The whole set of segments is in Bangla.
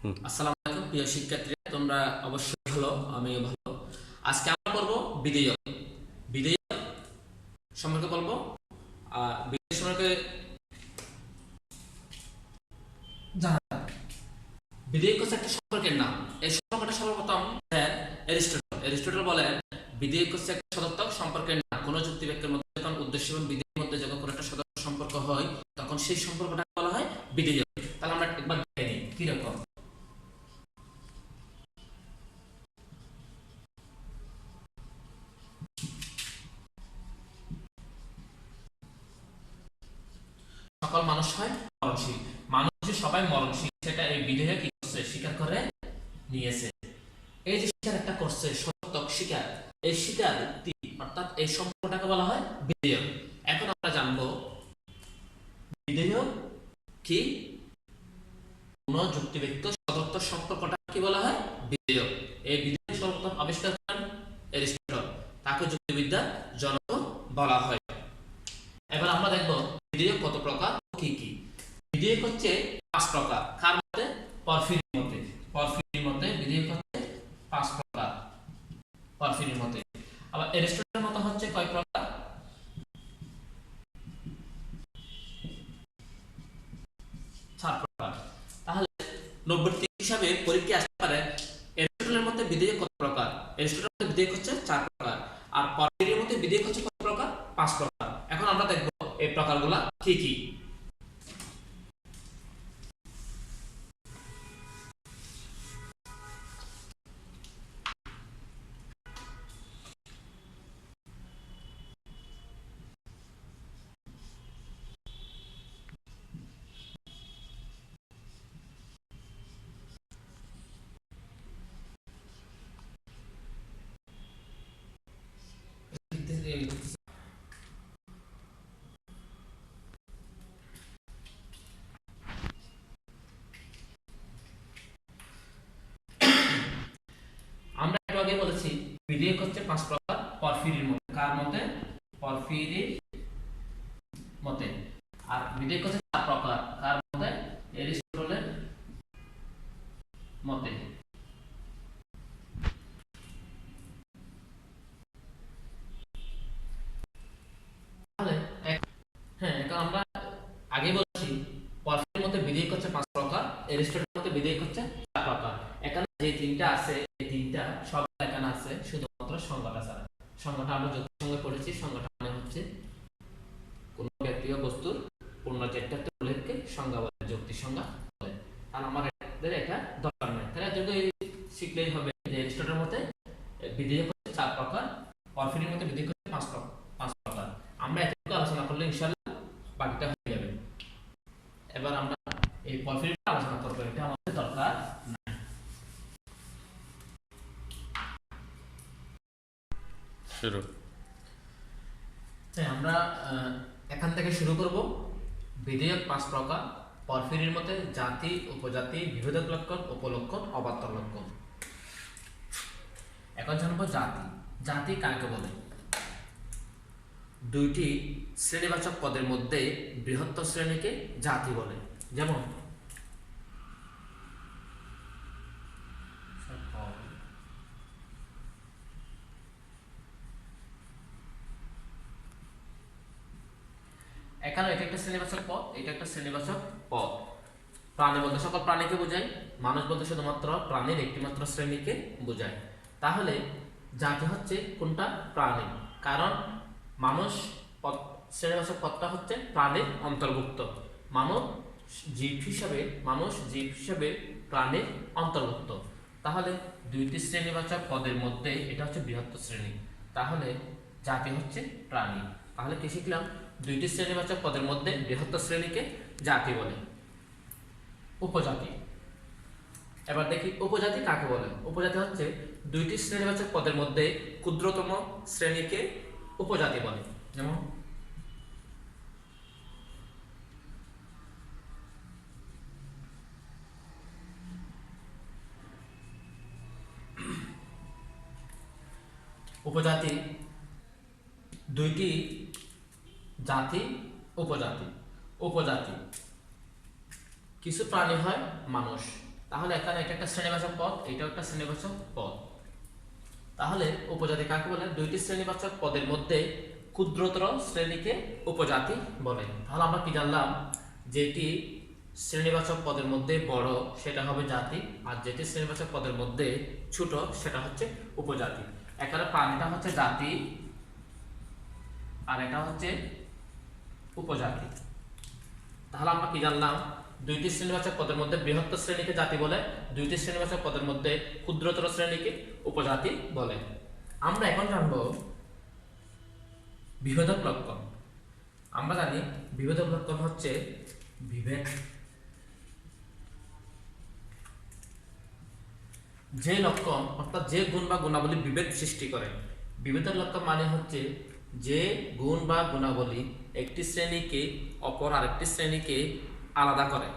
আসসালামু আলাইকুম প্রিয় শিক্ষার্থীরা, তোমরা অবশ্যই ভালো, আমিও ভালো। আজকে আমরা পড়ব বিধেয়। বিধেয় সম্পর্কে বলবো। বিধেয় সম্পর্কে জানা, বিধেয় হচ্ছে একটা সম্পর্কের নাম। এই সম্পর্কটা সর্বপ্রথম এরিস্টটল বলেন বিধেয় হচ্ছে একটা সদর্থক সম্পর্কের নাম। কোনো যুক্তি বাক্যের মধ্যে যখন উদ্দেশ্য এবং বিধেয়ের মধ্যে যখন কোনো একটা সদর্থক সম্পর্ক হয়, তখন সেই সম্পর্কটা বলা হয় বিধেয়। তাহলে আমরা একবার দেখে নিই কিরকম। সকল মানুষ হয় মরণশীল। মানুষ যে সবাই মরণশীল সেটা এই বিধেয় কি করছে, স্বীকার করে নিয়েছে। এই যে স্বীকার একটা করছে, সত্যক স্বীকার, এই স্বীকার অর্থাৎ এই সম্পর্কটাকে বলা হয় বিধেয়। এখন আমরা জানবো বিধেয় কি, কোন যুক্তিবাক্য সদর্থক সম্পর্কটা কি বলা হয় বিধেয়। এই বিধেয় সর্বপ্রথম আবিষ্কার করেন এরিস্টটল, তাকে যুক্তিবিদ্যার জনক বলা হয়। এবার আমরা দেখবো বিধেয় কত প্রকার, কি কি। বিধেয় হচ্ছে 5 প্রকার। কার মতে? পরফিরির মতে। পরফিরির মতে বিধেয় হচ্ছে 5 প্রকার, পরফিরির মতে। আবার এরিস্টটলের মতে হচ্ছে কয় প্রকার? 4 প্রকার। তাহলে 90 হিসাবে পরীক্ষা আসতে পারে এরিস্টটলের মতে বিধেয় কত প্রকার। এরিস্টটলের মতে বিধেয় হচ্ছে 4 প্রকার, আর পরফিরির মতে বিধেয় হচ্ছে কত প্রকার? 5 প্রকার। এখন আমরা দেখবো এই প্রকারগুলা কি কি। আমরা একটু আগে বলেছি বিধেয় হচ্ছে 5 প্রকার পরফিরির মতে। কার মতে? পরফিরির মতে। আর বিধেয় হচ্ছে 4 প্রকার। কার মতে? এরিস্টটলের মতে। তাহলে হ্যাঁ, এখন আমরা আগে বলেছি পরফিরির মতে বিধেয় হচ্ছে 5 প্রকার, এরিস্টটলের মতে বিধেয় হচ্ছে 4 প্রকার। এখানে যে তিনটা আছে এই তিনটা সব এখানে আছে, শুধুমাত্র সংজ্ঞাটা ছাড়া। সংজ্ঞাটা আমরা যুক্তির সঙ্গে পড়েছি। সংজ্ঞাটা মানে হচ্ছে কোন ব্যক্তি বা বস্তুর পূর্ণ চারিত্রিক উল্লেখকে সংজ্ঞা বলে, যুক্তি সংজ্ঞা বলে। আর আমাদের এটা দরকার নেই। তাহলে যদি শিখলেই হবে যে এরিস্টটলের মতে বিধেয় হচ্ছে 4 প্রকার, পরফিরির মতে বিধেয় হচ্ছে 5 প্রকার। আমরা এতটুকু আলোচনা করলে ইনশাআল্লাহ বাকিটা হয়ে যাবে। এবার আমরা এই পরফিরির আলোচনা করব, এটা আমাদের দরকার নাই। শুরু। হ্যাঁ, আমরা এখান থেকে শুরু করব। বিধেয় 5 প্রকার, পরফিরির মতে জাতি, উপজাতি, বিভেদক লক্ষণ, উপলক্ষণ, অবান্তর লক্ষণ। এখন জানবো জাতি। জাতি কাকে বলে? দুইটি শ্রেণীবাচক পদের মধ্যে বৃহত্তর শ্রেণীকে জাতি বলে। যেমন এখানে এটা একটা শ্রেণীবাচক পদ, এটা একটা শ্রেণীবাচক পদ। প্রাণী বলতে সকল প্রাণীকে বোঝায়, মানুষ বলতে শুধুমাত্র প্রাণীর একটিমাত্র শ্রেণীকে বোঝায়। তাহলে জাতি হচ্ছে কোনটা? প্রাণী। কারণ মানুষ শ্রেণীবাচক পদটা হচ্ছে প্রাণীর অন্তর্ভুক্ত। মানুষ জীব হিসাবে প্রাণীর অন্তর্ভুক্ত। তাহলে দুইটি শ্রেণীবাচক পদের মধ্যে এটা হচ্ছে বৃহত্তর শ্রেণী। তাহলে জাতি হচ্ছে প্রাণী। তাহলে কি শিখলাম? দুইটি শ্রেণীবাচক পদের মধ্যে বৃহত্তর শ্রেণীকে জাতি বলে। উপজাতি। এবার দেখি উপজাতি কাকে বলে। উপজাতি হচ্ছে দুইটি শ্রেণীবাচক পদের মধ্যে ক্ষুদ্রতম শ্রেণীকে উপজাতি বলে। যেমন উপজাতি দুইটি জাতি, উপজাতি। উপজাতি কিছু প্রাণী হয় মানুষ, তাহলে এখানে এটা একটা শ্রেণীবাচক পদ, এটাও একটা শ্রেণীবাচক পদ। তাহলে উপজাতি কাকে বলে? দুইটি শ্রেণীবাচক পদের মধ্যে ক্ষুদ্রতর শ্রেণীকে উপজাতি বলে। তাহলে আমরা কি জানলাম? যেটি শ্রেণীবাচক পদের মধ্যে বড় সেটা হবে জাতি, আর যেটি শ্রেণীবাচক পদের মধ্যে ছোট সেটা হচ্ছে উপজাতি। এখানে প্রাণীটা হচ্ছে জাতি আর এটা হচ্ছে উপজাতি। তাহলে আমরা কি জানলাম? দুইটি শ্রেণীবাচক পদের মধ্যে বৃহত্তর শ্রেণীকে জাতি বলে, দুইটি শ্রেণীবাচক পদের মধ্যে ক্ষুদ্রতর শ্রেণীকে উপজাতি বলে। আমরা এখন জানবো বিভেদক লক্ষণ। আমরা জানি বিভেদক লক্ষণ হচ্ছে বিভেদ, যে লক্ষণ অর্থাৎ যে গুণ বা গুণাবলী বিভেদ সৃষ্টি করে। বিভেদক লক্ষণ মানে হচ্ছে যে গুণ বা গুণাবলী একটি শ্রেণীকে অপর আরেকটি শ্রেণীকে আলাদা করে।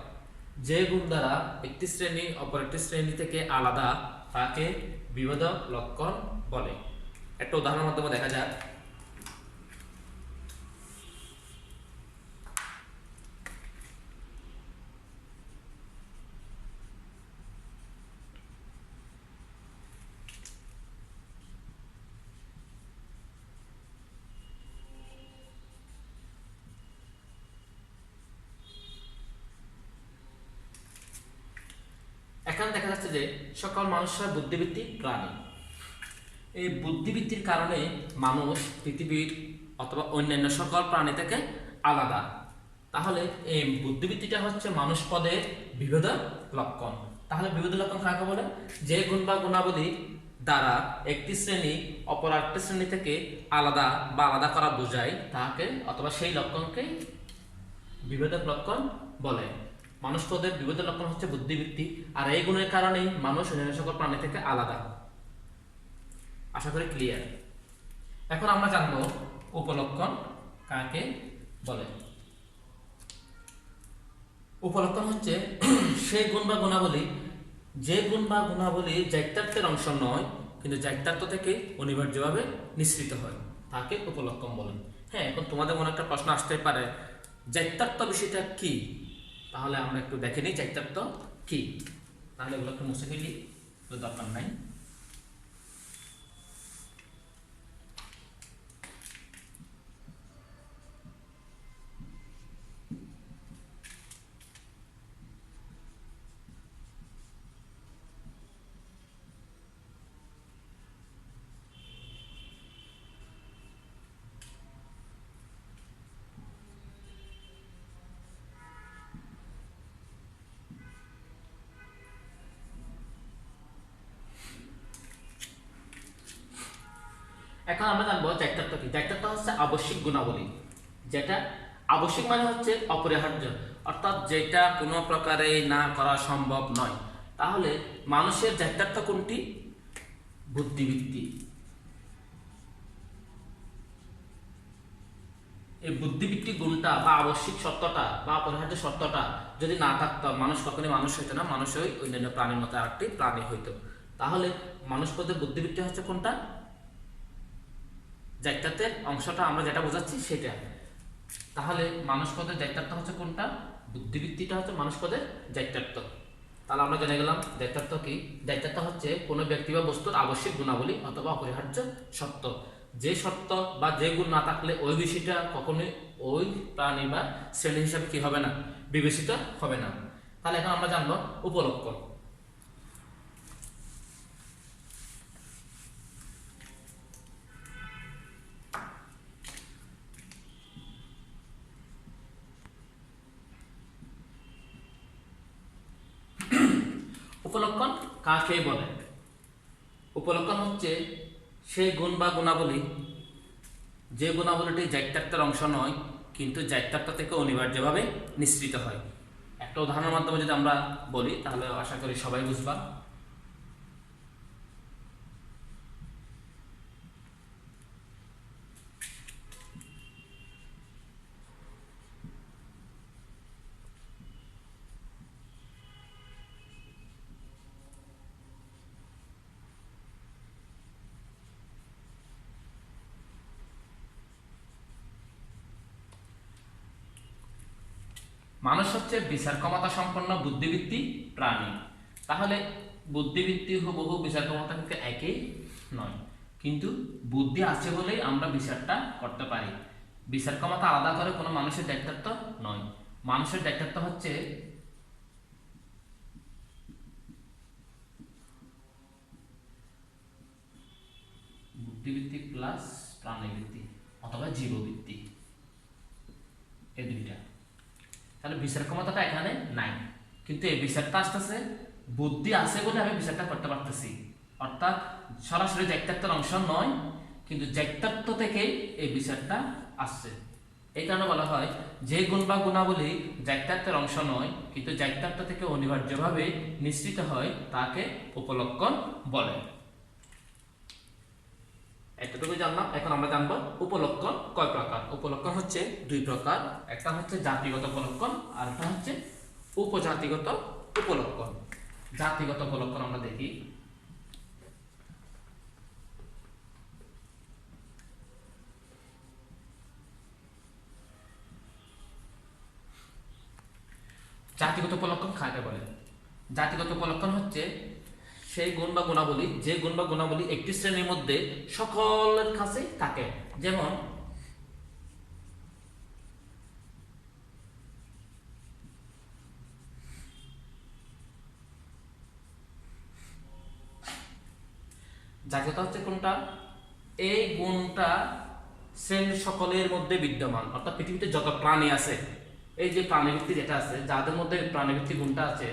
যে গুণ দ্বারা একটি শ্রেণী অপর একটি শ্রেণী থেকে আলাদা তাকে বিভেদক লক্ষণ বলে। একটা উদাহরণের মাধ্যমে দেখা যাক। এখানে দেখা যাচ্ছে যে সকল মানুষের বুদ্ধিবৃত্তি প্রাণী। এই বুদ্ধিবৃত্তির কারণে মানুষ পৃথিবীর অথবা অন্যান্য সকল প্রাণী থেকে আলাদা। তাহলে এই বুদ্ধিবৃত্তিটা হচ্ছে মানুষ পদের বিভেদক লক্ষণ। তাহলে বিভেদক লক্ষণ কাকে বলে? যে গুণ বা গুণাবলী দ্বারা একটি শ্রেণী অপর আরেকটি শ্রেণী থেকে আলাদা বা আলাদা করা বোঝায় তাকে অথবা সেই লক্ষণকে বিভেদক লক্ষণ বলে। মানুষ পদের বিভেদক লক্ষণ হচ্ছে বুদ্ধিবৃত্তি, আর এই গুণের কারণেই মানুষ অন্যান্য সকল প্রাণী থেকে আলাদা। আশা করি ক্লিয়ার। এখন আমরা জানবো উপলক্ষণ কাকে বলে। উপলক্ষণ হচ্ছে সেই গুণ বা গুণাবলী, যে গুণ বা গুণাবলী জাইত্যার্থের অংশ নয় কিন্তু জাইত্যার্থ থেকে অনিবার্যভাবে নিঃসৃত হয়, তাকে উপলক্ষণ বলেন। হ্যাঁ, এখন তোমাদের মনে একটা প্রশ্ন আসতে পারে, জাইত্যার্থ বিষয়টা কি? তাহলে আমরা একটু দেখে নিই জাইত্যার্থ কি। তাহলে এগুলো একটু মুছে ফেলি, দরকার নাই। এখন আমরা জানবো জাইত্যার্থ কি। জাইত্যার্থ হচ্ছে আবশ্যিক গুণাবলী, যেটা আবশ্যিক মানে হচ্ছে অপরিহার্য, অর্থাৎ যেটা কোনো প্রকারে না করা সম্ভব নয়। তাহলে মানুষের জাইত্যার্থ কোনটি? বুদ্ধিবৃত্তি। এই বুদ্ধিবৃত্তি গুণটা বা আবশ্যিক সত্যটা বা অপরিহার্য সত্যটা যদি না থাকতো মানুষ কখনোই মানুষ হইতো না, মানুষ ওই অন্যান্য প্রাণীর মতো আরেকটি প্রাণী হইতো। তাহলে মানুষ পদের বুদ্ধিবৃত্তি হচ্ছে কোনটা? জাইত্যার্থের অংশটা আমরা যেটা বোঝাচ্ছি সেটা। তাহলে মানুষ পদের জাইত্যার্থ হচ্ছে কোনটা? বুদ্ধিবৃত্তিটা হচ্ছে মানুষ পদের জাইত্যার্থ। তাহলে আমরা জেনে গেলাম জাইত্যার্থ কি। জাইত্যার্থ হচ্ছে কোনো ব্যক্তি বা বস্তুর আবশ্যিক গুণাবলী অথবা অপরিহার্য সত্য, যে সত্য বা যে গুণ না থাকলে ওই বিষয়টা কখনোই ওই প্রাণী বা শ্রেণী হিসাবে কি হবে না? বিবেচিত হবে না। তাহলে এখন আমরা জানবো উপলক্ষণ। উপলক্ষণ কাকে বলে? উপলক্ষণ হচ্ছে সেই গুণ বা গুণাবলী, যে গুণাবলীটি জাইত্যার্থের অংশ নয় কিন্তু জাইত্যার্থ থেকে অনিবার্যভাবে নিঃসৃত হয়। একটা উদাহরণের মাধ্যমে যদি আমরা বলি তাহলে আশা করি সবাই বুঝবা। মানুষ হচ্ছে বিচার ক্ষমতা সম্পন্ন বুদ্ধিবৃত্তি প্রাণী। তাহলে বুদ্ধিবৃত্তি হুবহু বিচার ক্ষমতা কিন্তু একই নয়, কিন্তু বুদ্ধি আছে বলেই আমরা বিচারটা করতে পারি। বিচার ক্ষমতা আলাদা করে কোনো মানুষের দায়িত্ব নয়। মানুষের দায়িত্ব হচ্ছে বুদ্ধিবৃত্তি প্লাস প্রাণীবৃত্তি অথবা জীববৃত্তি, এই দুইটা। তাহলে বিচার ক্ষমতাটা এখানে নাই, কিন্তু এই বিচারটা আসতেছে বুদ্ধি আছে বলে আমি বিচারটা করতে পারতেছি। অর্থাৎ সরাসরি জ্ঞাতত্বের অংশ নয়, কিন্তু জ্ঞাতত্ব থেকেই এই বিচারটা আসছে। এই কারণে বলা হয় যে গুণ বা গুণাবলী জ্ঞাতত্বের অংশ নয়, কিন্তু জ্ঞাতত্ব থেকে অনিবার্যভাবে নিশ্চিত হয়, তাকে উপলক্ষণ বলে। এতটুকু জানলাম। এখন আমরা জানবো উপলক্ষণ কয় প্রকার। উপলক্ষণ হচ্ছে দুই প্রকার, একটা হচ্ছে জাতিগত উপলক্ষণ আর একটা হচ্ছে উপজাতিগত উপলক্ষণ। জাতিগত উপলক্ষণ আমরা দেখি। জাতিগত উপলক্ষণ কাকে বলে? জাতিগত উপলক্ষণ হচ্ছে সেই গুণ বা গুণাবলী, যে গুণ বা গুণাবলী একটি শ্রেণীর মধ্যে সকলের কাছে থাকে। যেমন জাতিগত হচ্ছে কোনটা? এই গুণটা শ্রেণীর সকলের মধ্যে বিদ্যমান, অর্থাৎ পৃথিবীতে যত প্রাণী আছে, এই যে প্রাণীবৃত্তি যেটা আছে, যাদের মধ্যে প্রাণীবৃত্তি গুণটা আছে,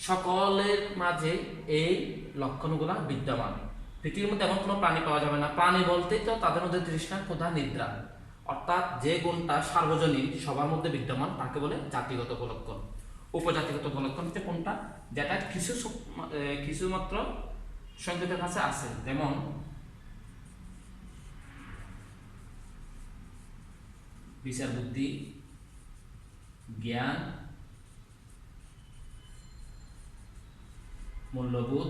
সকলের মাঝে এই লক্ষণগুলা বিদ্যমান। পৃথিবীর মধ্যে এমন কোনো প্রাণী পাওয়া যাবে না, প্রাণী বলতেই তো তাদের মধ্যে তৃষ্ণা, ক্ষুধা, নিদ্রা, অর্থাৎ যে গুণটা সার্বজনীন সবার মধ্যে বিদ্যমান তাকে বলে জাতিগত উপলক্ষণ। উপজাতিগত উপলক্ষণ হচ্ছে কোনটা? যেটা কিছুমাত্র সংকেতের কাছে আছে। যেমন বিচার বুদ্ধি, জ্ঞান, মূল্যবোধ,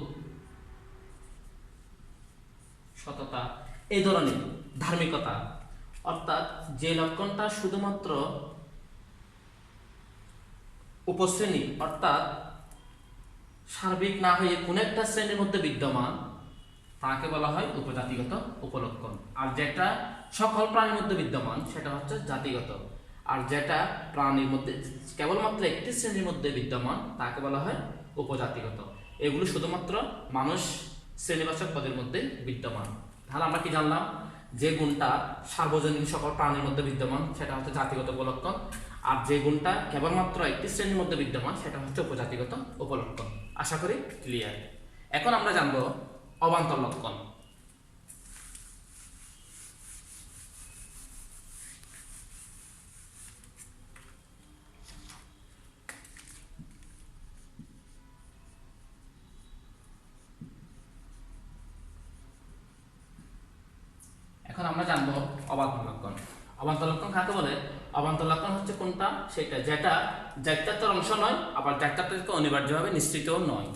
সততা, এই ধরনের ধার্মিকতা, অর্থাৎ যে লক্ষণটা শুধুমাত্র উপশ্রেণী অর্থাৎ সার্বিক না হয়ে কোন একটা শ্রেণীর মধ্যে বিদ্যমান তাকে বলা হয় উপজাতিগত উপলক্ষণ। আর যেটা সকল প্রাণীর মধ্যে বিদ্যমান সেটা হচ্ছে জাতিগত। আর যেটা প্রাণীর মধ্যে কেবলমাত্র একটি শ্রেণীর মধ্যে বিদ্যমান তাকে বলা হয় উপজাতিগত। এগুলো শুধুমাত্র মানুষ শ্রেণীবাচক পদের মধ্যে বিদ্যমান। তাহলে আমরা কি জানলাম? যে গুণটা সার্বজনীন সকল প্রাণীর মধ্যে বিদ্যমান সেটা হচ্ছে জাতিগত উপলক্ষণ, আর যে গুণটা কেবলমাত্র একটি শ্রেণীর মধ্যে বিদ্যমান সেটা হচ্ছে উপজাতিগত উপলক্ষণ। আশা করি ক্লিয়ার। এখন আমরা জানবো অবান্তর লক্ষণ। এখন আমরা জানবো অবান্তর লক্ষণ। অবান্তর লক্ষণ কাকে বলে? অবান্তর লক্ষণ হচ্ছে কোনটা? সেটা যেটা জ্ঞাতত্বের অংশ নয়, আবার জ্ঞাতত্ব থেকে অনিবার্যভাবে নিশ্চিতও নয়।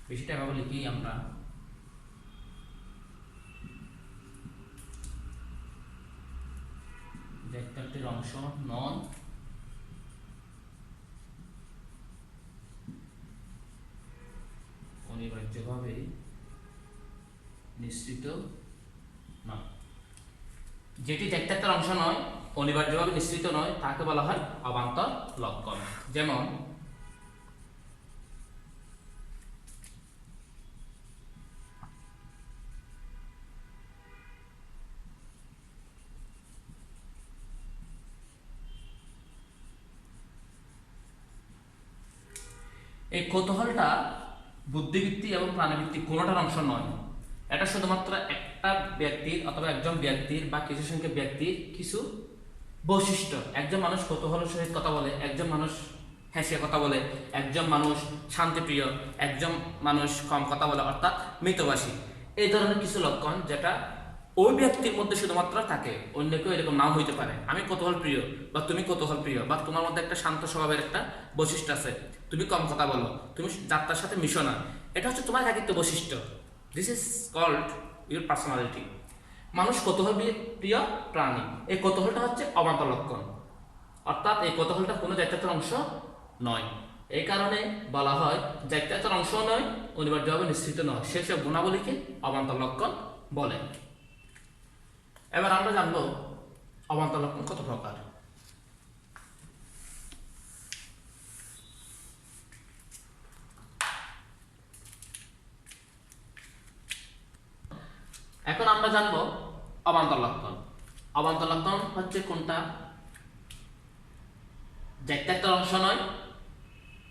বেশিটা এভাবে লিখি আমরা। জ্ঞাতত্বের অংশ নন, অনিবার্যভাবে নিশ্চিত নয়। যেটি জ্ঞাতত্বের অংশ নয়, অনিবার্যভাবে নিশ্চিত নয়, তাকে বলা হয় অবান্তর লক্ষণ। যেমন এই কৌতূহলটা বুদ্ধিবৃত্তি এবং প্রাণবৃত্তি কোনোটার অংশ নয়। এটা শুধুমাত্র একটা ব্যক্তির অথবা একজন ব্যক্তির বা কিছু সংখ্যক ব্যক্তির কিছু বৈশিষ্ট্য। একজন মানুষ কৌতূহলের সহিত কথা বলে, একজন মানুষ হেসে কথা বলে, একজন মানুষ শান্তিপ্রিয়, একজন মানুষ কম কথা বলে, অর্থাৎ মিতভাষী। এই ধরনের কিছু লক্ষণ যেটা ওই ব্যক্তির মধ্যে শুধুমাত্র থাকে, অন্য কেউ এরকম নাও হইতে পারে। আমি কৌতূহল প্রিয় বা তুমি কৌতূহল প্রিয়, বা তোমার মধ্যে একটা শান্ত স্বভাবের একটা বৈশিষ্ট্য আছে, তুমি কম কথা বলো, তুমি যাত্রার সাথে মিশো না, এটা হচ্ছে তোমার একাকিত্ব বৈশিষ্ট্য। This is called your personality. মানুষ কৌতূহল প্রিয় প্রাণী। এই কৌতূহলটা হচ্ছে অবান্তর লক্ষণ, অর্থাৎ এই কৌতূহলটা কোনো জ্ঞাতত্বের অংশ নয়। এই কারণে বলা হয় জাতীয়তার অংশ নয়, অনিবার্যভাবে নিশ্চিত নয়, সেসব গুণাবলীকে অবান্তর লক্ষণ বলে। এবার আমরা জানবো অবান্তর লক্ষণ কত প্রকার। এখন আমরা জানবো অবান্তর লক্ষণ। অবান্তর লক্ষণ হচ্ছে কোনটা জাতীয়তার অংশ নয়,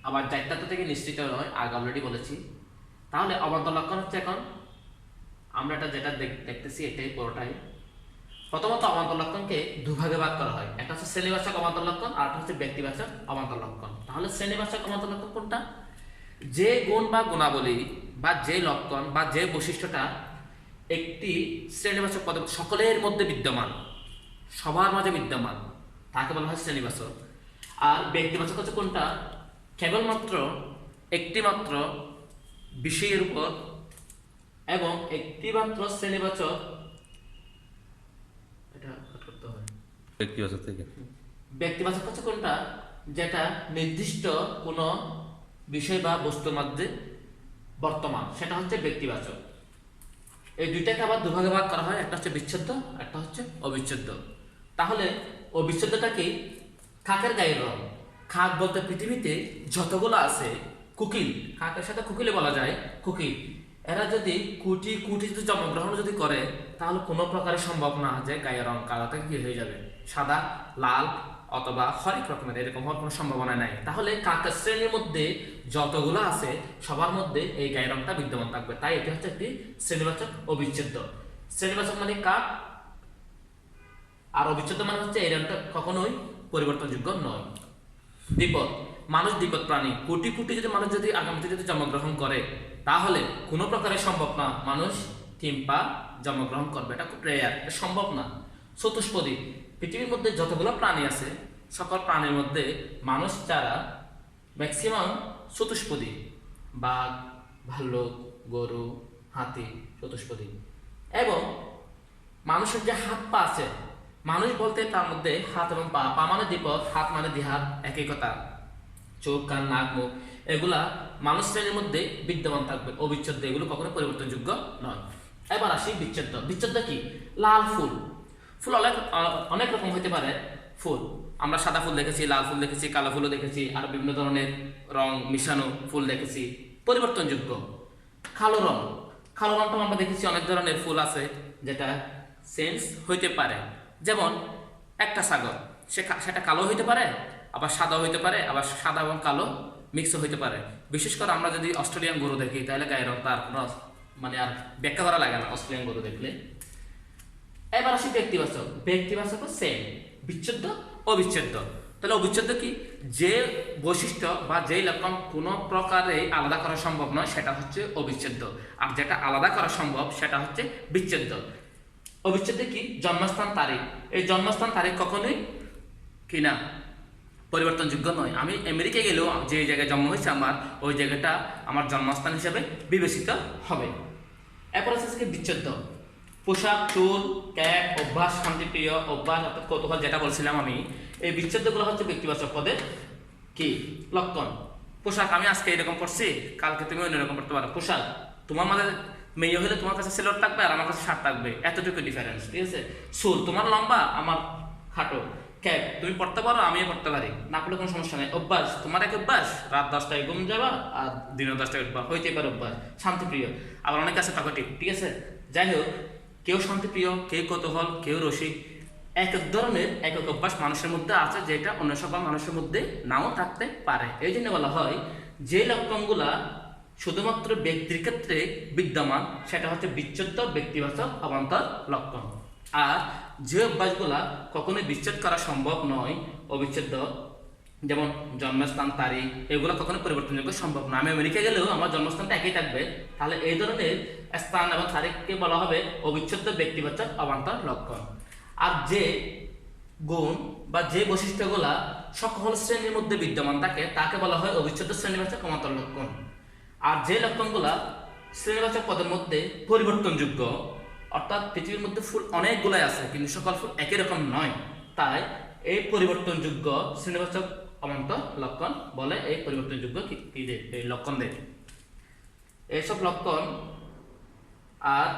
আবার জাতীয়তা থেকে নিশ্চিত নয়, আগে অলরেডি বলেছি। তাহলে অবান্তর লক্ষণ হচ্ছে, এখন আমরা এটা যেটা দেখতেছি এটাই পুরোটাই। প্রথমত অবান্তর লক্ষণকে দুভাগে ভাগ করা হয়, একটা হচ্ছে শ্রেণীবাচক অবান্তর লক্ষণ আর একটা হচ্ছে ব্যক্তিবাচক অবান্তর লক্ষণ। তাহলে শ্রেণীবাচক অবান্তর লক্ষণ কোনটা? যে গুণ বা গুণাবলী বা যে লক্ষণ বা যে বৈশিষ্ট্যটা একটি শ্রেণীবাচক পদ সকলের মধ্যে বিদ্যমান, সবার মাঝে বিদ্যমান, তাকে বলা হয় শ্রেণীবাচক। আর ব্যক্তিবাচক হচ্ছে কোনটা? কেবলমাত্র একটিমাত্র বিষয়ের উপর এবং একটিমাত্র শ্রেণীবাচক, এটা করতে হয় ব্যক্তিবাচক থেকে। ব্যক্তিবাচক হচ্ছে কোনটা? যেটা নির্দিষ্ট কোনো বিষয় বা বস্তুর মধ্যে বর্তমান, সেটা হচ্ছে ব্যক্তিবাচক। এই দুইটাকে আবার দুভাগে ভাগ করা হয়, একটা হচ্ছে বিচ্ছেদ্য, একটা হচ্ছে অবিচ্ছেদ্য। তাহলে অবিচ্ছেদ্যটা কি? কাকের গায়ের রং। কাক বলতে পৃথিবীতে যতগুলো আছে, কোকিল, কাকের সাথে কোকিলে বলা যায় কোকিল, এরা যদি কোটি কোটি যদি জন্মগ্রহণ যদি করে, তাহলে কোনো প্রকারে সম্ভব না যে গায়ের রং কালো থেকে কি হয়ে যাবে সাদা, লাল অথবা হরেক রকমের, এরকম হওয়ার কোনো সম্ভাবনা নাই। তাহলে কাকের শ্রেণীর মধ্যে যতগুলো আছে সবার মধ্যে এই গায়ের রংটা বিদ্যমান থাকবে, তাই এটি হচ্ছে একটি শ্রেণীবাচক অবিচ্ছেদ্য। শ্রেণীবাচক মানে কাক, আর অবিচ্ছেদ্য মানে হচ্ছে এই রংটা কখনোই পরিবর্তনযোগ্য নয়। দ্বিপদ, মানুষ দ্বিপদ প্রাণী, কোটি কোটি যদি মানুষ যদি আগামীতে যদি জন্মগ্রহণ করে, তাহলে কোনো প্রকারে সম্ভব না মানুষ কিংবা জন্মগ্রহণ করবে, এটা খুব রেয়ার, এটা সম্ভব না। চতুষ্পদী, পৃথিবীর মধ্যে যতগুলো প্রাণী আছে সকল প্রাণীর মধ্যে মানুষ ছাড়া ম্যাক্সিমাম চতুষ্পদী, বাঘ, ভাল্লুক, গরু, হাতি চতুষ্পদী। এবং মানুষের যে হাত পা আছে, মানুষ বলতে তার মধ্যে হাত এবং পা, পা মানে দ্বিপদ, হাত মানে দ্বিহাত, একই কথা। চোখ, কান, নাক, মুখ এগুলা মানুষ শ্রেণীর মধ্যে বিদ্যমান থাকবে, অবিচ্ছেদ্য, এগুলো কখনো পরিবর্তনযোগ্য নয়। এবার আসি বিচ্ছেদ্য। বিচ্ছেদ্য কি? লাল ফুল। ফুল অনেক রকম হতে পারে। ফুল আমরা সাদা ফুল দেখেছি, লাল ফুল দেখেছি, কালো ফুলও দেখেছি, আর বিভিন্ন ধরনের রং মিশানো ফুল দেখেছি, পরিবর্তনযোগ্য। কালো রং, কালো রংটা আমরা দেখেছি অনেক ধরনের ফুল আছে যেটা চেঞ্জ হইতে পারে। যেমন একটা ছাগল, সেটা কালো হইতে পারে, আবার সাদা হইতে পারে, আবার সাদা এবং কালো মিক্সও হইতে পারে। বিশেষ করে আমরা যদি অস্ট্রেলিয়ান গরু দেখি, তাহলে গায়ের রং তার কোনো মানে আর ব্যাখ্যা করা লাগে না অস্ট্রেলিয়ান গরু দেখলে। এবার আসি ব্যক্তিবাচক। ব্যক্তিবাচক সেম, বিচ্ছেদ্য, অবিচ্ছেদ্য। তাহলে অবিচ্ছেদ্য কি? যে বৈশিষ্ট্য বা যেই লক্ষণ কোনো প্রকারে আলাদা করা সম্ভব নয়, সেটা হচ্ছে অবিচ্ছেদ্য। আর যেটা আলাদা করা সম্ভব সেটা হচ্ছে বিচ্ছেদ্য। অবিচ্ছেদ্য কি? জন্মস্থান, তারিখ। এই জন্মস্থান, তারিখ কখনোই কিনা পরিবর্তনযোগ্য নয়। আমি আমেরিকায় গেলেও যে জায়গায় জন্ম হয়েছে আমার, ওই জায়গাটা আমার জন্মস্থান হিসেবে বিবেচিত হবে। এরপর হচ্ছে বিচ্ছেদ্য। পোশাক, চুল, ক্যাপ, অভ্যাস, শান্তিপ্রিয়, অভ্যাস অর্থাৎ কৌতূহল, যেটা বলছিলাম আমি, এই বিচ্ছেদ্যগুলো হচ্ছে ব্যক্তিবাচক পদের কি লক্ষণ। পোশাক, আমি আজকে এরকম পড়ছি, কালকে তুমি অন্যরকম পড়তে পারো। পোশাক, তোমার মানে মেয়ে হলে তোমার কাছে সেলর থাকবে আর আমার কাছে শার্ট থাকবে, এতটুকু ডিফারেন্স, ঠিক আছে। চুল, তোমার লম্বা আমার খাটো। ক্যাপ, তুমি পড়তে পারো আমিও পড়তে পারি, না পড়লে কোনো সমস্যা নেই। অভ্যাস, তোমার এক অভ্যাস রাত 10টায় ঘুম যাবা আর দিনে 10টায় উঠবা, হইতে পারে অভ্যাস। শান্তিপ্রিয়, আবার অনেক আছে টকাটিভ, ঠিক আছে। যাই হোক, কেউ শান্তিপ্রিয়, কেউ কৌতূহল, কেউ রসিক, এক এক ধরনের এক এক অভ্যাস মানুষের মধ্যে আছে, যেটা অন্য সকল মানুষের মধ্যে নাও থাকতে পারে। এই জন্য বলা হয় যে লক্ষণগুলা শুধুমাত্র ব্যক্তির ক্ষেত্রে বিদ্যমান, সেটা হচ্ছে বিচ্ছেদ্য, ব্যক্তিবাচক, অবান্তর লক্ষণ। আর যে অভ্যাসগুলা কখনোই বিচ্ছেদ করা সম্ভব নয়, অবিচ্ছেদ্য, যেমন জন্মস্থান, তারিখ, এগুলো কখনো পরিবর্তনযোগ্য সম্ভব না। আমি আমেরিকা গেলেও আমার জন্মস্থানটা একই থাকবে, তাহলে এই ধরনের স্থান এবং তারিখকে বলা হবে অবিচ্ছেদ্য, ব্যক্তিবাচক, অবান্তর লক্ষণ। আর যে গুণ বা যে বৈশিষ্ট্যগুলা সকল শ্রেণীর মধ্যে বিদ্যমান থাকে, তাকে বলা হয় অবিচ্ছেদ্য, শ্রেণীবাচক, অবান্তর লক্ষণ। আর যে লক্ষণগুলা শ্রেণীবাচক পদের মধ্যে পরিবর্তনযোগ্য, অর্থাৎ পৃথিবীর মধ্যে ফুল অনেকগুলাই আছে কিন্তু সকল ফুল একই রকম নয়, তাই এই পরিবর্তনযোগ্য শ্রেণীবাচক অবান্তর লক্ষণ বলে। এই পরিবর্তনযোগ্য কি দেয়, এই লক্ষণ দেয়। এইসব লক্ষণ আর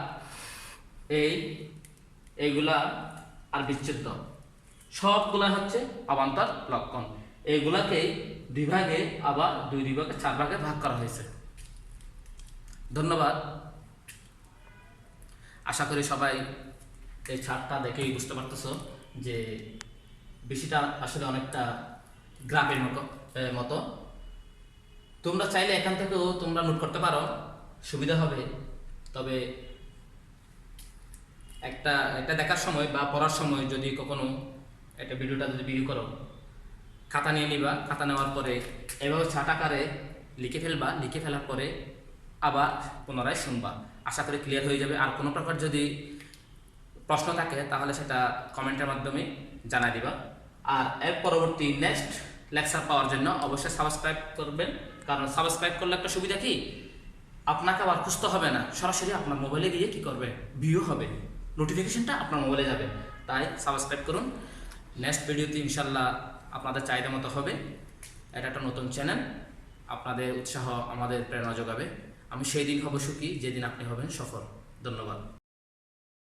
এইগুলা আর বিচ্ছেদ্য সবগুলা হচ্ছে অবান্তর লক্ষণ। এইগুলাকে দুই ভাগে, আবার দুই ভাগে 4 ভাগে ভাগ করা হয়েছে। ধন্যবাদ। আশা করি সবাই এই চার্টটা দেখেই বুঝতে পারতেছ যে বেশিটা আসলে অনেকটা গ্রাফের মতো। তোমরা চাইলে এখান থেকেও তোমরা নোট করতে পারো, সুবিধা হবে। তবে একটা দেখার সময় বা পড়ার সময় যদি কখনো একটা ভিডিওটা যদি ভিডিও করো, খাতা নিয়ে নিবা, খাতা নেওয়ার পরে এভাবে ছাট আকারে লিখে ফেলবা, লিখে ফেলার পরে আবার পুনরায় শুনবা। আশা করি ক্লিয়ার হয়ে যাবে। আর কোনো প্রকার যদি প্রশ্ন থাকে তাহলে সেটা কমেন্টের মাধ্যমে জানাই দিবা। আর এর পরবর্তী নেক্সট লেকচার পাওয়ার জন্য অবশ্যই সাবস্ক্রাইব করবেন, কারণ সাবস্ক্রাইব করলে একটা সুবিধা কি, আপনাকে আবার খুঁজতে হবে না, সরাসরি আপনার মোবাইলে গিয়ে কি করবে, ভিউ হবে, নোটিফিকেশনটা আপনার মোবাইলে যাবে। তাই সাবস্ক্রাইব করুন। নেক্সট ভিডিওতে ইনশাল্লাহ আপনাদের চাহিদা মতো হবে। এটা একটা নতুন চ্যানেল, আপনাদের উৎসাহ আমাদের প্রেরণা যোগাবে। আমি সেই দিন হব সুখী যেদিন আপনি হবেন সফল। ধন্যবাদ।